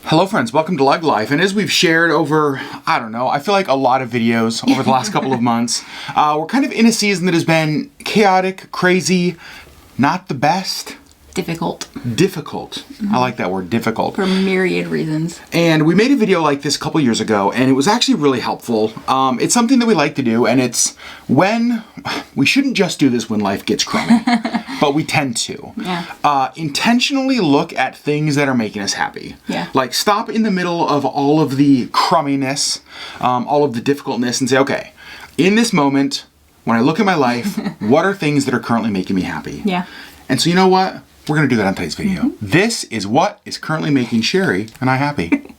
Hello friends, welcome to LeggLife. And as we've shared over, I feel like a lot of videos over the last couple of months, we're kind of in a season that has been chaotic, crazy, not the best. Difficult. I like that word, difficult. For myriad reasons. And we made a video like this a couple years ago, and it was actually really helpful. It's something that we like to do, and it's when, we shouldn't just do this when life gets crummy, but we tend to. Yeah. Intentionally look at things that are making us happy. Yeah. Like stop in the middle of all of the crumminess, all of the difficultness, and say, okay, in this moment, when I look at my life, what are things that are currently making me happy? Yeah. And so you know what? We're going to do that on today's video. Mm-hmm. This is what is currently making Sherri and I happy.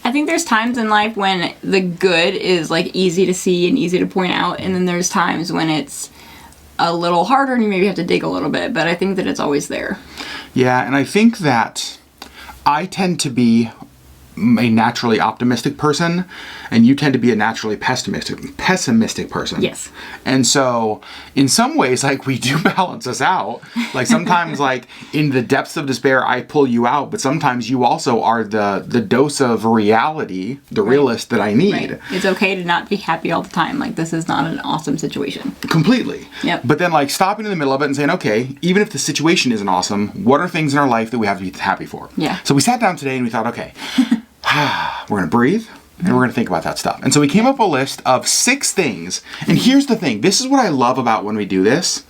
I think there's times in life when the good is like easy to see and easy to point out, and then there's times when it's a little harder and you maybe have to dig a little bit, but I think that it's always there. Yeah, and I think that I tend to be a naturally optimistic person, and you tend to be a naturally pessimistic person. Yes. And so in some ways, like, we do balance us out. Like sometimes, like, in the depths of despair, I pull you out, but sometimes you also are the dose of reality, the realist that I need. Right. It's okay to not be happy all the time. Like, this is not an awesome situation. Completely. Yep. But then, like, stopping in the middle of it and saying, okay, even if the situation isn't awesome, what are things in our life that we have to be happy for? Yeah. So we sat down today and we thought, okay, we're going to breathe and we're going to think about that stuff. And so we came up with a list of 6 things. And here's the thing. This is what I love about when we do this,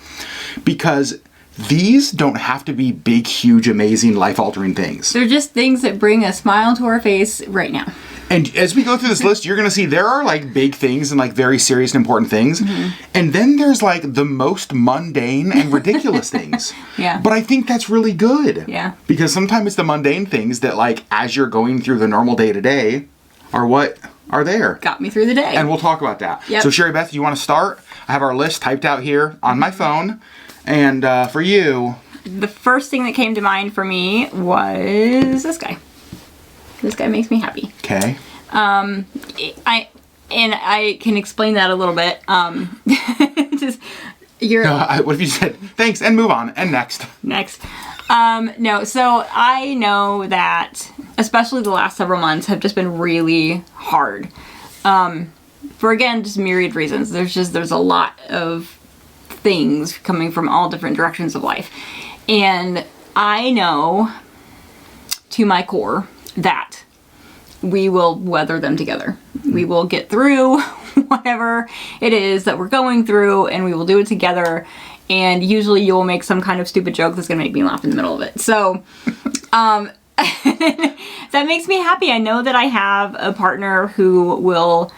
because these don't have to be big, huge, amazing, life-altering things. They're just things that bring a smile to our face right now. And as we go through this list, you're going to see there are like big things and like very serious and important things. Mm-hmm. And then there's like the most mundane and ridiculous things. Yeah. But I think that's really good. Yeah. Because sometimes it's the mundane things that, like, as you're going through the normal day-to-day are what are there. Got me through the day. And we'll talk about that. Yep. So Sherri Beth, you want to start? I have our list typed out here on my phone. And for you... The first thing that came to mind for me was this guy. This guy makes me happy. Okay. I can explain that a little bit. Just what if you said thanks and move on and next? Next. No. So I know that especially the last several months have just been really hard. For again, just myriad reasons. There's a lot of things coming from all different directions of life, and I know to my core that we will weather them together. We will get through whatever it is that we're going through, and we will do it together. And usually you will make some kind of stupid joke that's going to make me laugh in the middle of it. So that makes me happy. I know that I have a partner who will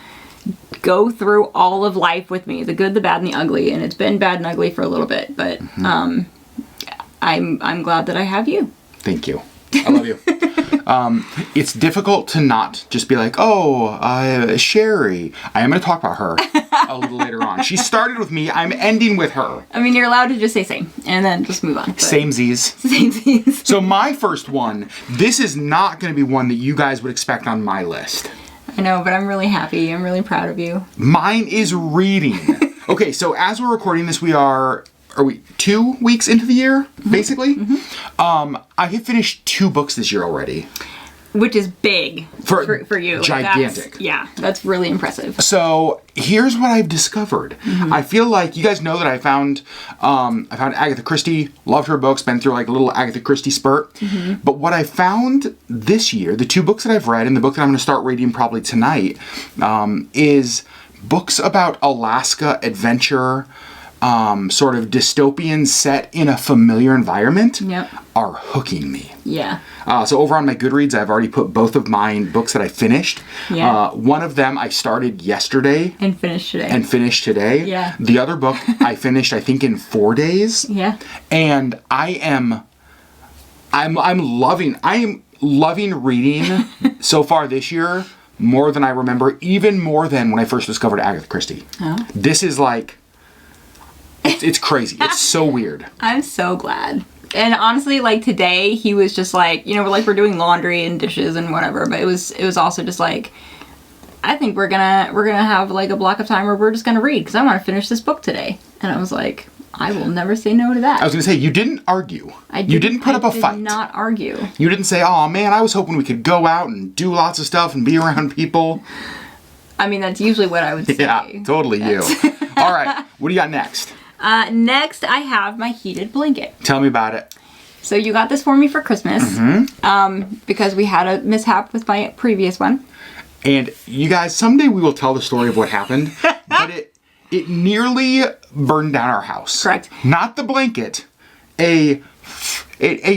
go through all of life with me, the good, the bad, and the ugly. And it's been bad and ugly for a little bit, but I'm glad that I have you. Thank you. I love you. It's difficult to not just be like, Sherri. I am going to talk about her a little later on. She started with me. I'm ending with her. I mean, you're allowed to just say same and then just move on. Samesies. Samesies. So my first one, this is not going to be one that you guys would expect on my list. I know, but I'm really happy. I'm really proud of you. Mine is reading. Okay, so as we're recording this, are we 2 weeks into the year, basically? Mm-hmm. I have finished 2 books this year already. Which is big for you. Gigantic. That's really impressive. So here's what I've discovered. Mm-hmm. I feel like you guys know that I found Agatha Christie, loved her books, been through like a little Agatha Christie spurt. Mm-hmm. But what I found this year, the 2 books that I've read and the book that I'm going to start reading probably tonight, is books about Alaska adventure, sort of dystopian set in a familiar environment. Yep. Are hooking me. Yeah. So over on my Goodreads, I've already put both of mine books that I finished. Yeah. One of them I started yesterday. And finished today. Yeah. The other book I finished, I think, in 4 days. Yeah. And I'm loving reading so far this year more than I remember, even more than when I first discovered Agatha Christie. Oh. This is like, it's crazy. It's so weird. I'm so glad. And honestly, like today, he was just like, we're doing laundry and dishes and whatever, but it was also just like, I think we're gonna have like a block of time where we're just gonna read because I want to finish this book today. And I was like, I will never say no to that. I was going to say, you didn't argue. You didn't put up a fight. I did not argue. You didn't say, oh man, I was hoping we could go out and do lots of stuff and be around people. I mean, that's usually what I would say. Yeah, totally you. All right, what do you got next? Next, I have my heated blanket. Tell me about it. So you got this for me for Christmas, because we had a mishap with my previous one. And you guys, someday we will tell the story of what happened, but it nearly burned down our house. Correct. Not the blanket, a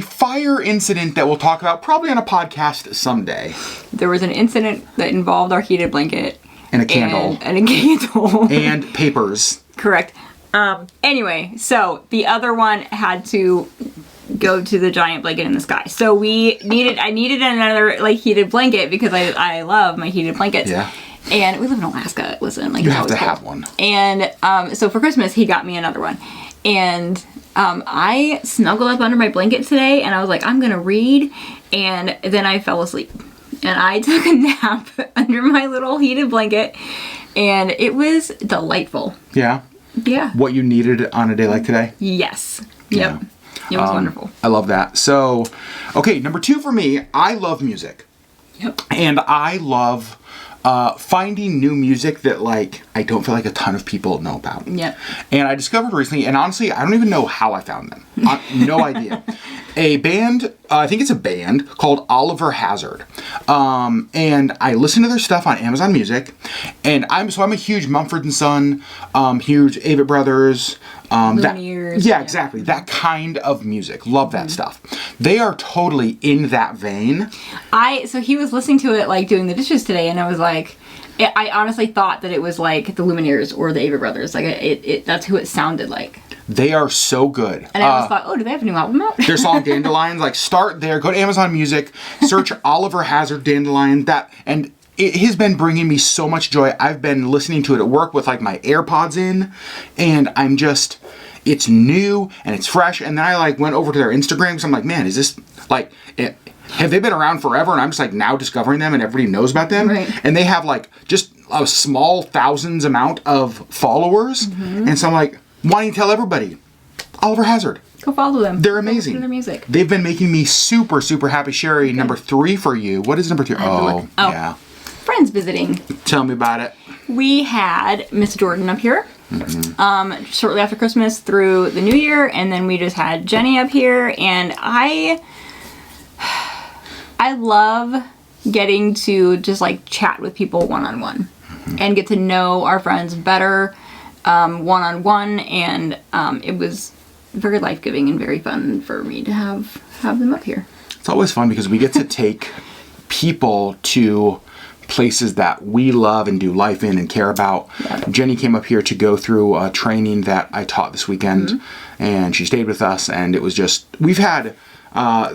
fire incident that we'll talk about probably on a podcast someday. There was an incident that involved our heated blanket. And a candle. And a candle. And papers. Correct. Anyway, so the other one had to go to the giant blanket in the sky. So I needed another like heated blanket because I love my heated blankets. Yeah. And we live in Alaska. Listen, like you have to have one. And so for Christmas, he got me another one. And I snuggled up under my blanket today, and I was like, I'm gonna read. And then I fell asleep, and I took a nap under my little heated blanket, and it was delightful. Yeah. Yeah. What you needed on a day like today. Yes. Yep. Yeah. It was wonderful. I love that. So, okay, number 2 for me, I love music. Yep. And I love finding new music that, like, I don't feel like a ton of people know about. Yep. And I discovered recently, and honestly, I don't even know how I found them. No idea. A band, I think it's a band called Oliver Hazard. And I listen to their stuff on Amazon Music. And I'm a huge Mumford & Son, huge Avett Brothers. Lumineers. Yeah, exactly. That kind of music. Love that stuff. They are totally in that vein. So he was listening to it like doing the dishes today, and I was like, I honestly thought that it was like the Lumineers or the Avett Brothers. Like that's who it sounded like. They are so good. And I always thought, oh, do they have a new album out? Their song Dandelions, like start there, go to Amazon Music, search Oliver Hazard Dandelion, it has been bringing me so much joy. I've been listening to it at work with like my AirPods in, and it's new and it's fresh. And then I like went over to their Instagram because I'm like, man, is this like, have they been around forever? And I'm just like now discovering them and everybody knows about them. Right. And they have like just a small thousands amount of followers. And so I'm like, wanting to tell everybody, Oliver Hazard. Go follow them. They're amazing. Go listen to their music. They've been making me super, super happy. Sherri, okay. Number 3 for you. What is number 3? Yeah. Friends visiting. Tell me about it. We had Miss Jordan up here shortly after Christmas through the New Year, and then we just had Jenny up here, and I love getting to just like chat with people one-on-one and get to know our friends better one-on-one, and it was very life-giving and very fun for me to have them up here. It's always fun because we get to take people to places that we love and do life in and care about. Yeah. Jenny came up here to go through a training that I taught this weekend, and she stayed with us, and it was just, we've had, her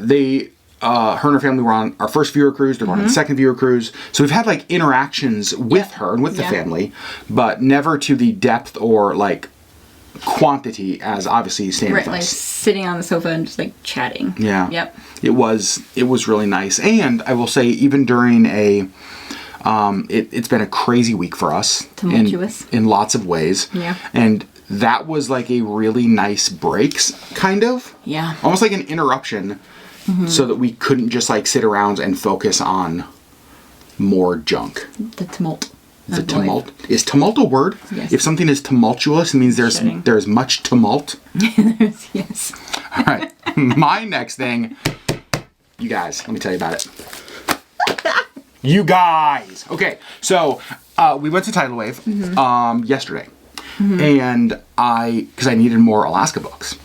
and her family were on our first viewer cruise, they're going on the second viewer cruise, so we've had like interactions with her and with the family, but never to the depth or like quantity as obviously staying with us. Like sitting on the sofa and just like chatting. Yeah. Yep. It was really nice. And I will say, even during it's been a crazy week for us. Tumultuous. In lots of ways. Yeah. And that was like a really nice break, kind of. Yeah. Almost like an interruption, so that we couldn't just like sit around and focus on more junk. The tumult. The tumult. Is tumult a word? Yes. If something is tumultuous, it means there's much tumult. Yes. All right. My next thing, you guys, let me tell you about it. You guys. Okay, so we went to Tidal Wave yesterday, and because I needed more Alaska books,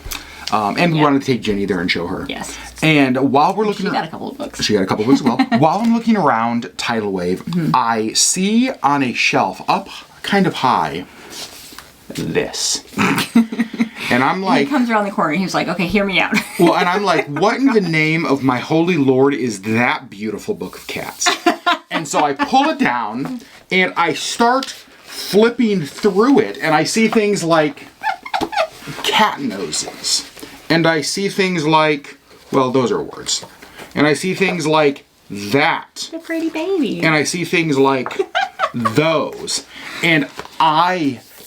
and we wanted to take Jenny there and show her. Yes. And while we're looking, she got a couple of books. She got a couple of books as well. While I'm looking around Tidal Wave, I see on a shelf up kind of high this. And I'm like... He comes around the corner and he's like, okay, hear me out. Well, and I'm like, what in the name of my holy Lord is that beautiful book of cats? And so I pull it down and I start flipping through it, and I see things like cat noses. And I see things like, well, those are words. And I see things like that. The pretty baby. And I see things like those. And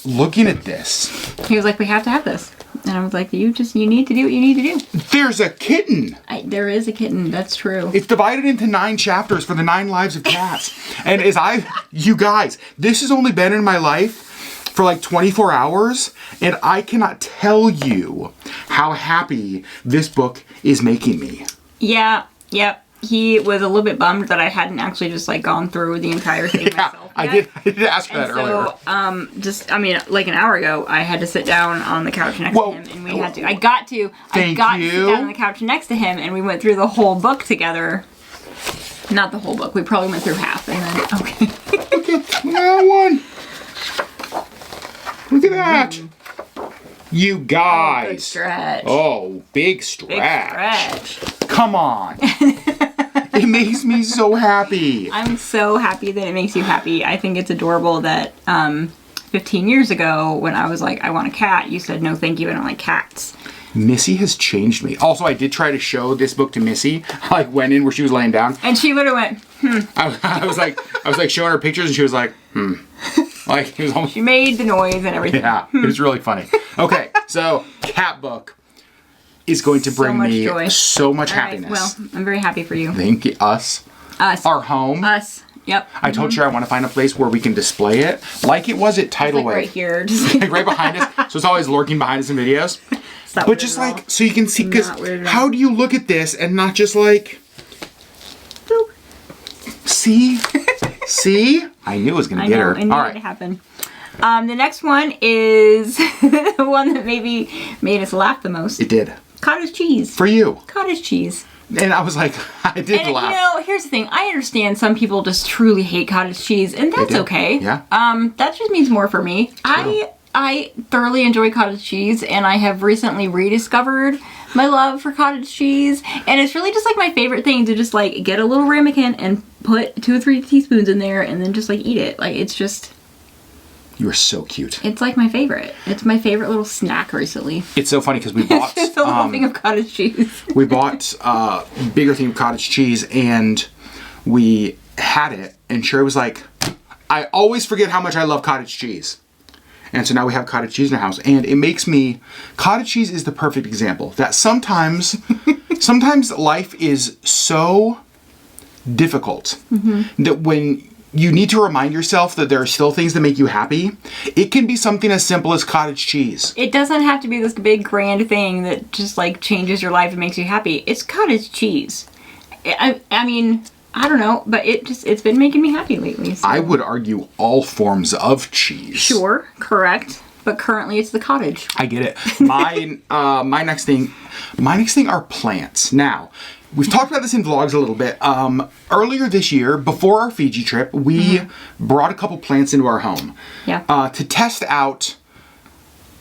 looking at this. He was like, we have to have this. And I was like, you need to do what you need to do. There's a kitten. There is a kitten. That's true. It's divided into 9 chapters for the 9 lives of cats. And you guys, this has only been in my life for like 24 hours, and I cannot tell you how happy this book is making me. Yeah, yep. He was a little bit bummed that I hadn't actually just like gone through the entire thing myself. I did ask for that earlier. So, like an hour ago, I had to sit down on the couch next to him, and I got to sit down on the couch next to him, and we went through the whole book together. Not the whole book. We probably went through half, and then okay. Look at that one. Look at that. You guys. Oh, big stretch. Oh, big stretch. Big stretch. Come on. It makes me so happy. I'm so happy that it makes you happy. I think it's adorable that 15 years ago, when I was like, I want a cat, you said, no, thank you, I don't like cats. Missy has changed me. Also, I did try to show this book to Missy. I went in where she was laying down. And she literally went, I was like showing her pictures, and she was like, Like, it was almost... She made the noise and everything. Yeah, it was really funny. Okay, so cat book is going to bring me so much happiness. Well, I'm very happy for you. Thank you. Us. Our home. Us. Yep. I told you I want to find a place where we can display it, like it was at Tidal Wave. Right here. Like right behind us. So it's always lurking behind us in videos. But just like, so you can see, because how do you look at this and not just like... Boop. See? See? I knew it was going to get her. I knew it to happen. The next one is the one that maybe made us laugh the most. It did. Cottage cheese. For you. Cottage cheese. And I was like, I did laugh. You know, here's the thing. I understand some people just truly hate cottage cheese, and that's okay. Yeah. That just means more for me. I thoroughly enjoy cottage cheese, and I have recently rediscovered my love for cottage cheese, and it's really just like my favorite thing to just like get a little ramekin and put 2 or 3 teaspoons in there and then just like eat it. Like, it's just... You are so cute. It's like my favorite. It's my favorite little snack recently. It's so funny because we bought... It's just a little thing of cottage cheese. We bought a bigger thing of cottage cheese, and we had it, and Sherri was like, I always forget how much I love cottage cheese. And so now we have cottage cheese in our house, and it makes me... Cottage cheese is the perfect example that sometimes life is so difficult that when you need to remind yourself that there are still things that make you happy, it can be something as simple as cottage cheese. It doesn't have to be this big grand thing that just like changes your life and makes you happy. It's cottage cheese. I mean... I don't know, but it's been making me happy lately. So. I would argue all forms of cheese. Sure, correct. But currently it's the cottage. I get it. My next thing are plants. Now, we've talked about this in vlogs a little bit. Earlier this year, before our Fiji trip, we brought a couple plants into our home. Yeah. To test out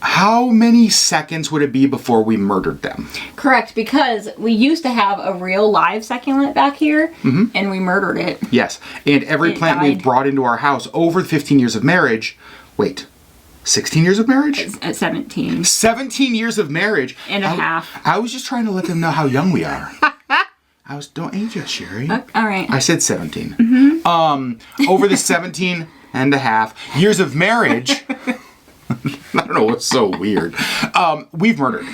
how many seconds would it be before we murdered them? Correct, because we used to have a real live succulent back here, and we murdered it. Yes, and every plant we've brought into our house over the 15 years of marriage... Wait, 16 years of marriage? At 17. 17 years of marriage. And a half. I was just trying to let them know how young we are. Don't age us, Sherri. All right. I said 17. Over the 17 and a half years of marriage... I don't know what's so weird. We've murdered.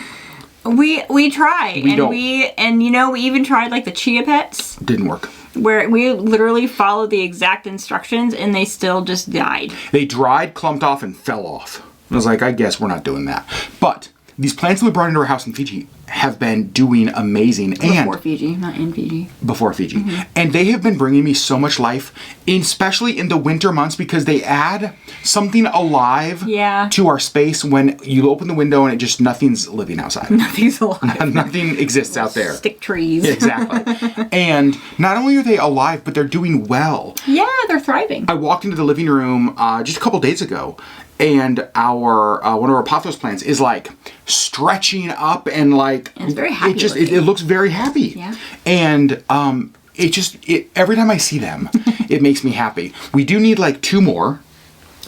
We tried. We even tried like the chia pets. Didn't work. Where we literally followed the exact instructions and they still just died. They dried, clumped off, and fell off. I was like, I guess we're not doing that. But these plants that we brought into our house in Fiji have been doing amazing. Before Fiji, not in Fiji. Before Fiji. And they have been bringing me so much life, especially in the winter months, because they add something alive to our space when you open the window and nothing's living outside. Nothing's alive. Nothing exists out there. Stick trees. Exactly. And not only are they alive, but they're doing well. Yeah, they're thriving. I walked into the living room just a couple days ago, and our one of our pothos plants is like stretching up and like it's very happy. It looks very happy. Yeah. And every time I see them, it makes me happy. We do need like 2 more.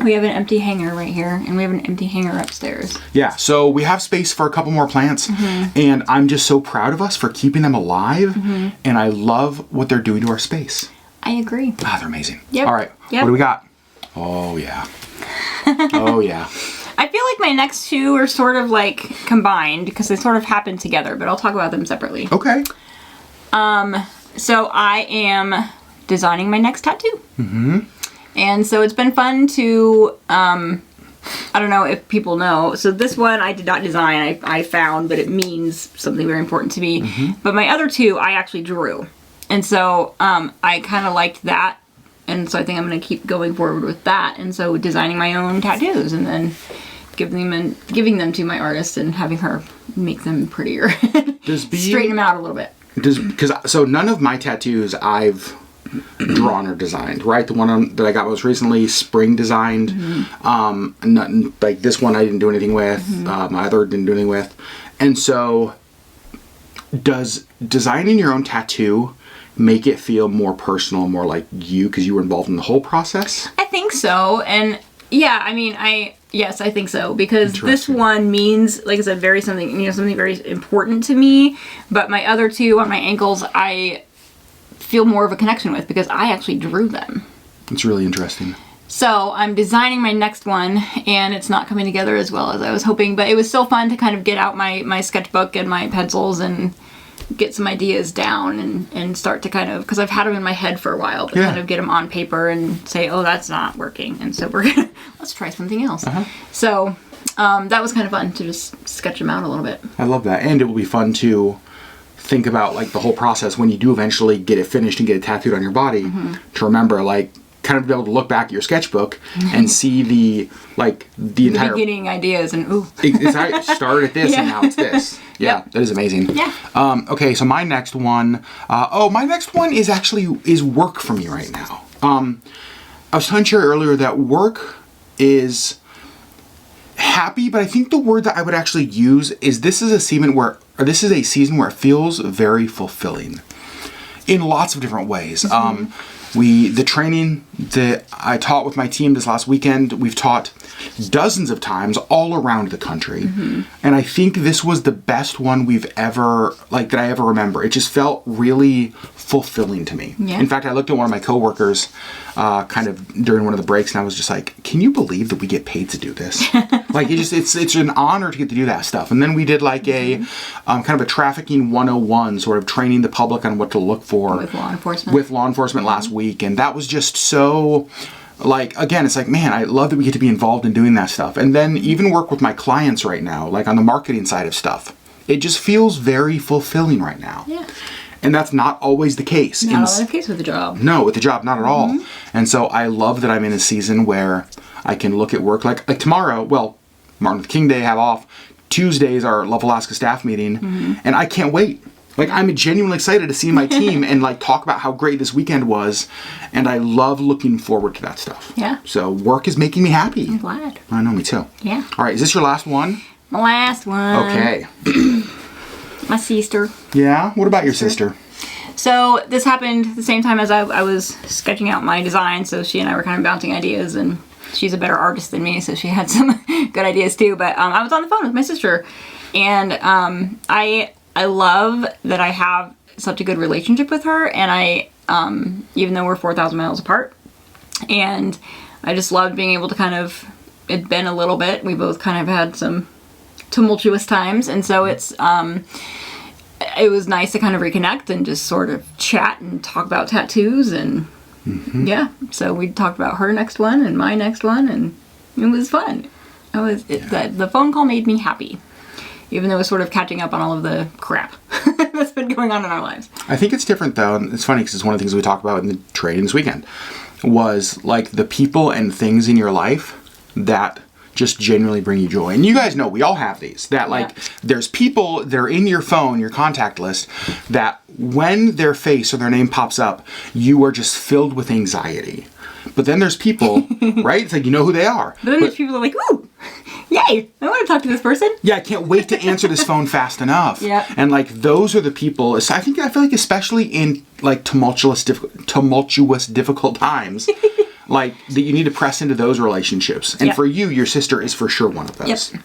We have an empty hanger right here, and we have an empty hanger upstairs. Yeah, so we have space for a couple more plants, and I'm just so proud of us for keeping them alive, and I love what they're doing to our space. I agree. They're amazing. Yep. All right, what do we got? Oh, yeah. Oh, yeah. I feel like my next two are sort of like combined because they sort of happen together, but I'll talk about them separately. Okay. So I am designing my next tattoo. Mm-hmm. And so it's been fun to, I don't know if people know. So this one I did not design, I found, but it means something very important to me. Mm-hmm. But my other two I actually drew. And so I kind of liked that. And so I think I'm going to keep going forward with that. And so designing my own tattoos and then giving them to my artist and having her make them prettier. Straighten them out a little bit. So none of my tattoos I've drawn or designed, right? The one that I got most recently, spring designed. Mm-hmm. Nothing, like this one I didn't do anything with. Mm-hmm. My other didn't do anything with. And so does designing your own tattoo make it feel more personal, more like you, because you were involved in the whole process? I think so. And yeah, I mean, yes, I think so, because this one means, like I said, something very important to me. But my other two on my ankles, I feel more of a connection with because I actually drew them. It's really interesting. So I'm designing my next one, and it's not coming together as well as I was hoping. But it was still fun to kind of get out my sketchbook and my pencils and get some ideas down and start to kind of, because I've had them in my head for a while, but kind of get them on paper and say, oh, that's not working. And so let's try something else. Uh-huh. So that was kind of fun to just sketch them out a little bit. I love that. And it will be fun to think about like the whole process when you do eventually get it finished and get it tattooed on your body, mm-hmm. to remember, like, kind of be able to look back at your sketchbook and see the entire beginning ideas and ooh. It started at this and now it's this. Yeah, yep. That is amazing. Yeah. Okay, so my next one, is work for me right now. I was telling Sherri earlier that work is happy, but I think the word that I would actually use is this is a season where it feels very fulfilling in lots of different ways. Mm-hmm. The training that I taught with my team this last weekend, we've taught dozens of times all around the country. Mm-hmm. And I think this was the best one that I ever remember. It just felt really fulfilling to me. Yeah. In fact, I looked at one of my coworkers kind of during one of the breaks and I was just like, can you believe that we get paid to do this? Like, it's an honor to get to do that stuff. And then we did like a kind of a trafficking 101, sort of training the public on what to look for. With law enforcement last week. And that was just so, like, again, it's like, man, I love that we get to be involved in doing that stuff. And then even work with my clients right now, like on the marketing side of stuff. It just feels very fulfilling right now. Yeah. And that's not always the case. Not always the case with the job. No, with the job, not at all. And so I love that I'm in a season where I can look at work like tomorrow. Well, Martin Luther King Day, have off. Tuesday is our Love Alaska staff meeting, and I can't wait. Like, I'm genuinely excited to see my team and like talk about how great this weekend was, and I love looking forward to that stuff. Yeah. So work is making me happy. I'm glad. I know, me too. Yeah. All right, is this your last one? My last one. Okay. My sister. Yeah? What about your sister? So this happened at the same time as I was sketching out my design, so she and I were kind of bouncing ideas, and she's a better artist than me, so she had some good ideas too. But I was on the phone with my sister, and I love that I have such a good relationship with her, and I even though we're 4,000 miles apart, and I just loved being able to kind of, it'd been a little bit, we both kind of had some tumultuous times, and so it was nice to kind of reconnect and just sort of chat and talk about tattoos, and yeah, so we talked about her next one and my next one, and it was fun. The phone call made me happy, even though it was sort of catching up on all of the crap that's been going on in our lives. I think it's different though, and it's funny because it's one of the things we talked about in the training this weekend, was like the people and things in your life that just genuinely bring you joy. And you guys know we all have these, that like there's people, they're in your phone, your contact list, that when their face or their name pops up, you are just filled with anxiety. But then there's people, right? It's like, you know who they are. But then there's people that are like, ooh, yay, I want to talk to this person. Yeah, I can't wait to answer this phone fast enough. Yeah. And like, those are the people, I feel like especially in like tumultuous, difficult times, like that you need to press into those relationships. And for you, your sister is for sure one of those. Yep.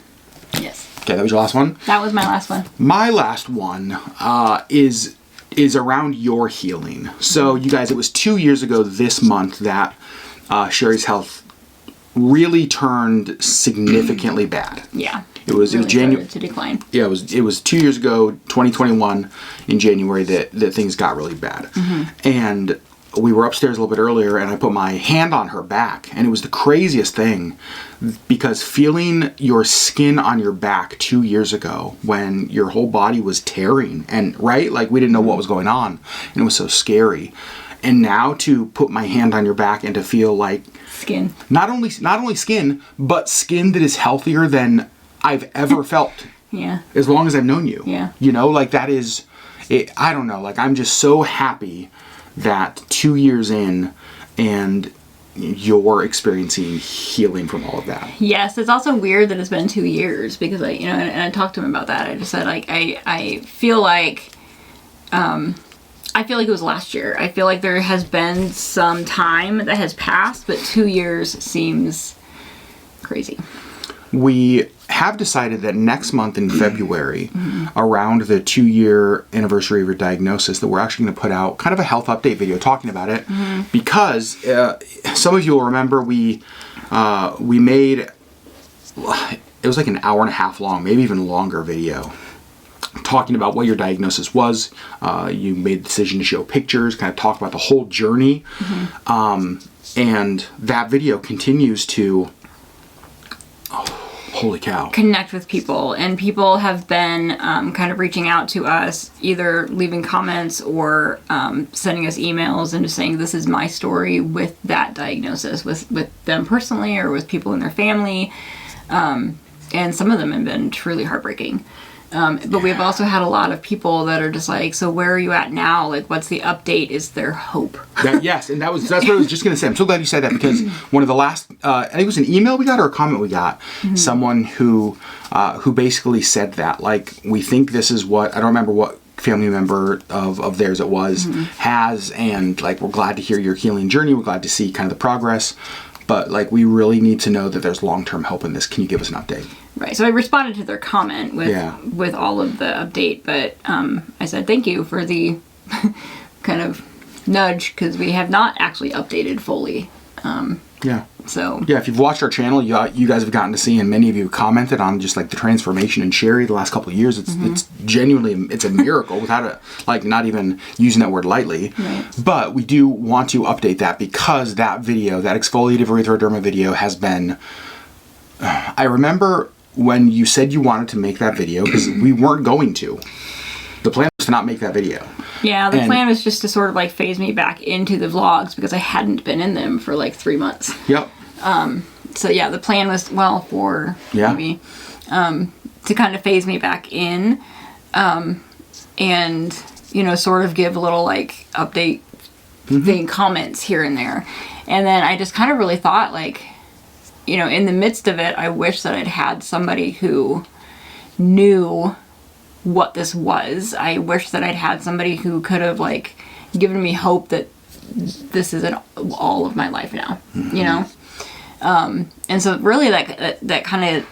Yes. Okay, that was your last one? That was my last one. My last one is around your healing. So you guys, it was 2 years ago this month that Sherri's health really turned significantly bad. Yeah. It was January to decline. Yeah, it was 2 years ago, 2021, in January that things got really bad. And we were upstairs a little bit earlier, and I put my hand on her back, and it was the craziest thing, because feeling your skin on your back 2 years ago when your whole body was tearing, and right, like we didn't know what was going on, and it was so scary. And now to put my hand on your back and to feel like skin, not only skin, but skin that is healthier than I've ever felt. Yeah. As long as I've known you. Yeah. You know, like that is, I don't know, like I'm just so happy that 2 years in and you're experiencing healing from all of that. Yes, it's also weird that it's been 2 years because and I talked to him about that. I just said like, I feel like it was last year. I feel like there has been some time that has passed, but 2 years seems crazy. We have decided that next month in February, around the 2-year anniversary of your diagnosis, that we're actually going to put out kind of a health update video talking about it, because some of you will remember we made, it was like an hour and a half long, maybe even longer video, talking about what your diagnosis was. You made the decision to show pictures, kind of talk about the whole journey, and that video continues to, holy cow, connect with people, and people have been kind of reaching out to us, either leaving comments or sending us emails and just saying, this is my story with that diagnosis, with them personally or with people in their family, and some of them have been truly heartbreaking. But we've also had a lot of people that are just like, so where are you at now? Like, what's the update? Is there hope? Yes, and that's what I was just going to say. I'm so glad you said that, because one of the last, I think it was an email we got or a comment we got, someone who basically said that, like, we think this is what, I don't remember what family member of theirs it was, has, and like, we're glad to hear your healing journey. We're glad to see kind of the progress, but like, we really need to know that there's long-term hope in this. Can you give us an update? Right. So I responded to their comment with all of the update, but I said thank you for the kind of nudge, because we have not actually updated fully. So if you've watched our channel, you guys have gotten to see, and many of you commented on just like the transformation in Sherri the last couple of years. It's genuinely, it's a miracle without not even using that word lightly. Right. But we do want to update that, because that video, that exfoliative erythroderma video, has been. I remember when you said you wanted to make that video, because we weren't going to. The plan was to not make that video. Yeah, the plan was just to sort of like phase me back into the vlogs, because I hadn't been in them for like 3 months. Yep. So yeah, the plan was, maybe, to kind of phase me back in, and, sort of give a little like update thing, comments here and there. And then I just kind of really thought, like, in the midst of it, I wish that I'd had somebody who knew what this was. I wish that I'd had somebody who could have like given me hope that this isn't all of my life now, and so really that kind of,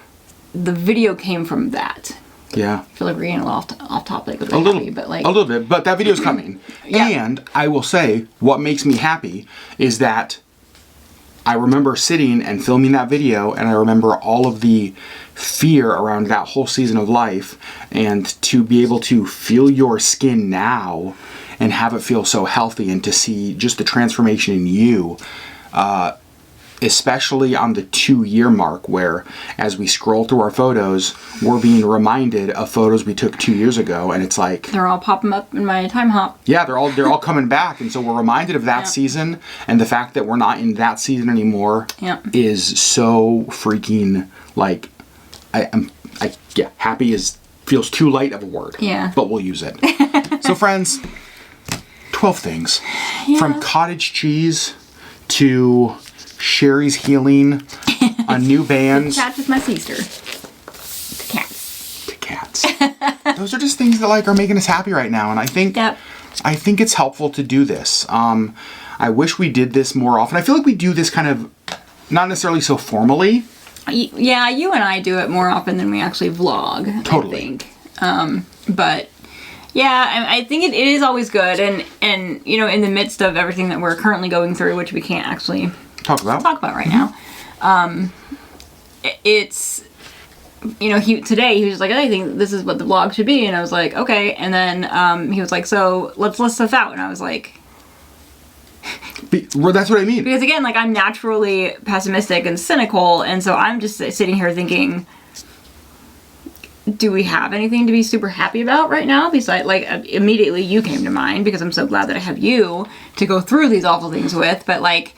the video came from that. Yeah. I feel like we're getting a little off topic with a little bit, but that video's coming. And I will say, what makes me happy is that I remember sitting and filming that video, and I remember all of the fear around that whole season of life, and to be able to feel your skin now and have it feel so healthy, and to see just the transformation in you, especially on the 2-year mark, where as we scroll through our photos, we're being reminded of photos we took 2 years ago, and it's like they're all popping up in my time hop. Yeah, they're all coming back, and so we're reminded of that season, and the fact that we're not in that season anymore is so freaking, like, happy feels too light of a word. Yeah. But we'll use it. So friends, 12 things. From cottage cheese to Sherri's healing, a new band. Cats is my sister. To cats. Those are just things that like are making us happy right now, and I think it's helpful to do this. I wish we did this more often. I feel like we do this kind of not necessarily so formally. Yeah, you and I do it more often than we actually vlog. Totally. I think. But yeah, I think it is always good, and in the midst of everything that we're currently going through, which we can't actually talk about right now, it's, you know, today he was like, I think this is what the vlog should be, and I was like, okay. And then he was like, so let's list stuff out, and I was like, well, that's what I mean. because again, like, I'm naturally pessimistic and cynical, and so I'm just sitting here thinking, do we have anything to be super happy about right now? Besides, like, immediately you came to mind because I'm so glad that I have you to go through these awful things with. But like,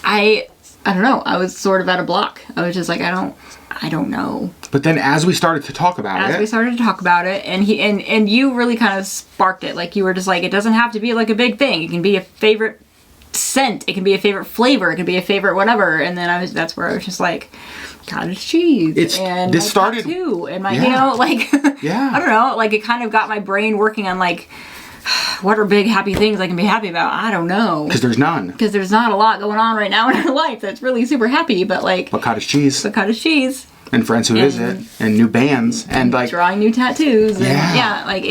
I don't know. I was sort of at a block. I was just like, I don't know. But then as we started to talk about it, and you really kind of sparked it. Like, you were just like, it doesn't have to be like a big thing. It can be a favorite scent. It can be a favorite flavor. It can be a favorite whatever. And then that's where I was just like, cottage cheese. And this started tattoo, and my, you know, like, yeah. I don't know, like, it kind of got my brain working on like, what are big happy things I can be happy about? I don't know. Because there's none. Because there's not a lot going on right now in our life that's really super happy, but like. But cottage cheese. And friends who visit, and new bands, and like drawing new tattoos. And yeah, like,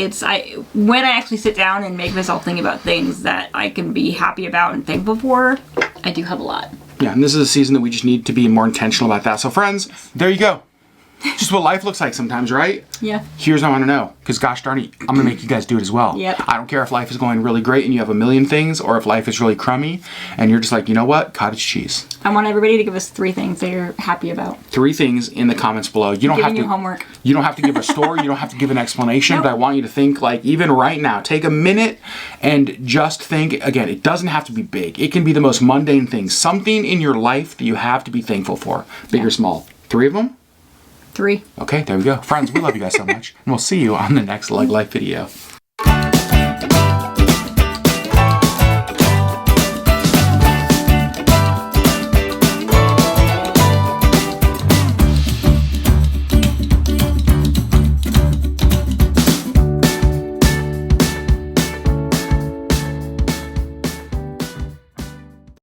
when I actually sit down and make myself think about things that I can be happy about and thankful for, I do have a lot. Yeah, and this is a season that we just need to be more intentional about that. So friends, there you go. Just what life looks like sometimes, right? Yeah. Here's what I want to know, because gosh darn it, I'm going to make you guys do it as well. Yep. I don't care if life is going really great and you have a million things, or if life is really crummy and you're just like, you know what? Cottage cheese. I want everybody to give us 3 things that you're happy about. 3 things in the comments below. You don't have to homework. You don't have to give a story, you don't have to give an explanation, nope. But I want you to think, like, even right now, take a minute and just think. Again, it doesn't have to be big. It can be the most mundane thing. Something in your life that you have to be thankful for, big or small. 3 of them? 3. Okay, there we go. Friends, we love you guys so much. And we'll see you on the next LeggLife video.